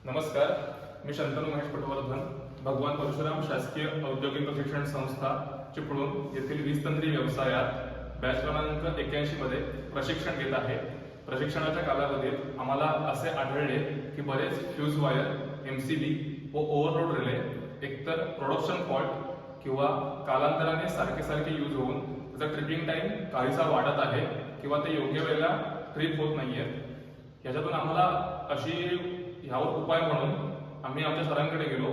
नमस्कार, मी शंतनु महेश पटवर्धन, भगवान परशुराम शासकीय औद्योगिक प्रशिक्षण संस्था चिपळूण येथील वीजतंत्री व्यवसायात बॅच क्रमांक 81 मध्ये प्रशिक्षण घेत आहे. प्रशिक्षणाच्या कालावधीत आम्हाला असे आढळले की बरेच फ्यूज वायर, MCB व ओव्हरलोड रिले एकतर प्रोडक्शन फॉल्ट किंवा कालांतराने सारखे यूज होऊन त्याचा ट्रिपिंग टाइम काहीसा वाढत आहे किंवा ते योग्य वेळेला ट्रिप होत नाहीये. याच्यातून आम्हाला ह्यावर उपाय म्हणून आम्ही आमच्या सरांकडे गेलो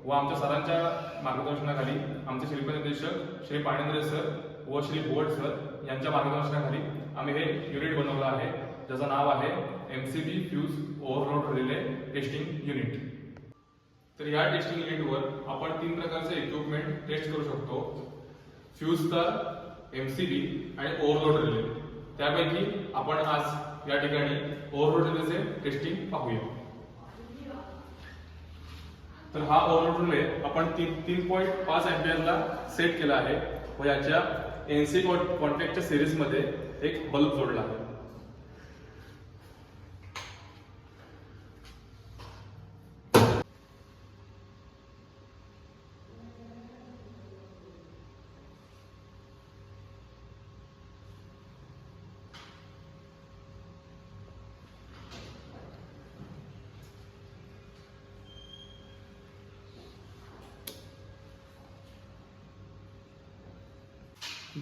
व आमच्या सरांच्या मार्गदर्शनाखाली आमचे शिल्पनिर्देशक श्री पाणेंद्रे सर व श्री बोर्ड सर यांच्या मार्गदर्शनाखाली आम्ही हे युनिट बनवलं आहे, ज्याचं नाव आहे MCB fuse overload relay testing unit. तर या टेस्टिंग युनिटवर आपण 3 प्रकारचे इक्विपमेंट टेस्ट करू शकतो: फ्यूज तार, MCB आणि ओव्हरलोड रिले. त्यापैकी आपण आज या ठिकाणी ओव्हरलोड रिलेचे टेस्टिंग पाहूया. तर हा ओव्हरलोड रिले आपण 3.5 अँपिअरला सेट केला आहे व याच्या NC कॉन्टॅक्टच्या सिरीज मध्ये एक बल्ब जोडला आहे.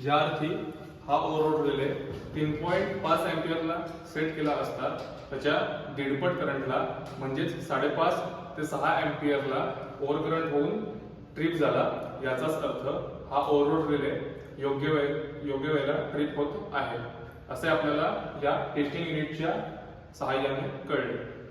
ज्या अर्थी हा ओव्हरलोड रिले 3.5 अँपिअरला सेट केला असता त्याच्या दीडपट करंटला म्हणजेच 5.5 ते 6 अँपिअरला ओव्हर करंट होऊन ट्रिप झाला. याचाच अर्थ हा ओव्हरलोड रिले योग्य वेळेला ट्रिप होत आहे असे आपल्याला या टेस्टिंग युनिटच्या सहाय्याने कळले.